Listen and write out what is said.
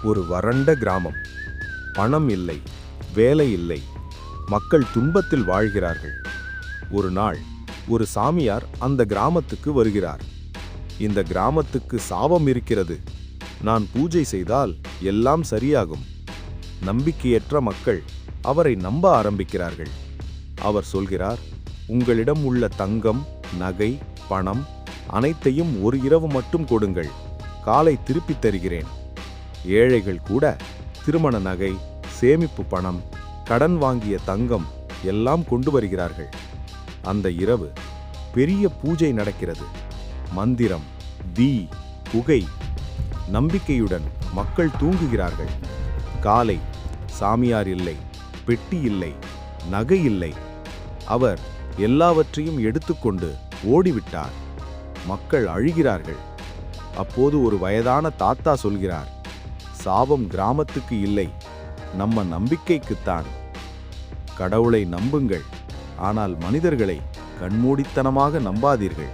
ஒரு வறண்ட கிராமம். பணம் இல்லை, வேலை இல்லை, மக்கள் துன்பத்தில் வாழ்கிறார்கள். ஒரு நாள் ஒரு சாமியார் அந்த கிராமத்துக்கு வருகிறார். இந்த கிராமத்துக்கு சாபம் இருக்கிறது. நான் பூஜை செய்தால் எல்லாம் சரியாகும். நம்பிக்கையற்ற மக்கள் அவரை நம்ப ஆரம்பிக்கிறார்கள். அவர் சொல்கிறார், உங்களிடம் உள்ள தங்கம், நகை, பணம் அனைத்தையும் ஒரு இரவு மட்டும் கொடுங்கள், காலை திருப்பித் தருகிறேன். ஏழைகள் கூட திருமண நகை, சேமிப்பு பணம், கடன் வாங்கிய தங்கம் எல்லாம் கொண்டு வருகிறார்கள். அந்த இரவு பெரிய பூஜை நடக்கிறது. மந்திரம், தீ, புகை. நம்பிக்கையுடன் மக்கள் தூங்குகிறார்கள். காலை சாமியார் இல்லை, பெட்டி இல்லை, நகை இல்லை. அவர் எல்லாவற்றையும் எடுத்துக்கொண்டு ஓடிவிட்டார். மக்கள் அழுகிறார்கள். அப்போது ஒரு வயதான தாத்தா சொல்கிறார், சாபம் கிராமத்துக்கு இல்லை, நம்ம நம்பிக்கைக்குத்தான். கடவுளை நம்புங்கள், ஆனால் மனிதர்களை கண்மூடித்தனமாக நம்பாதீர்கள்.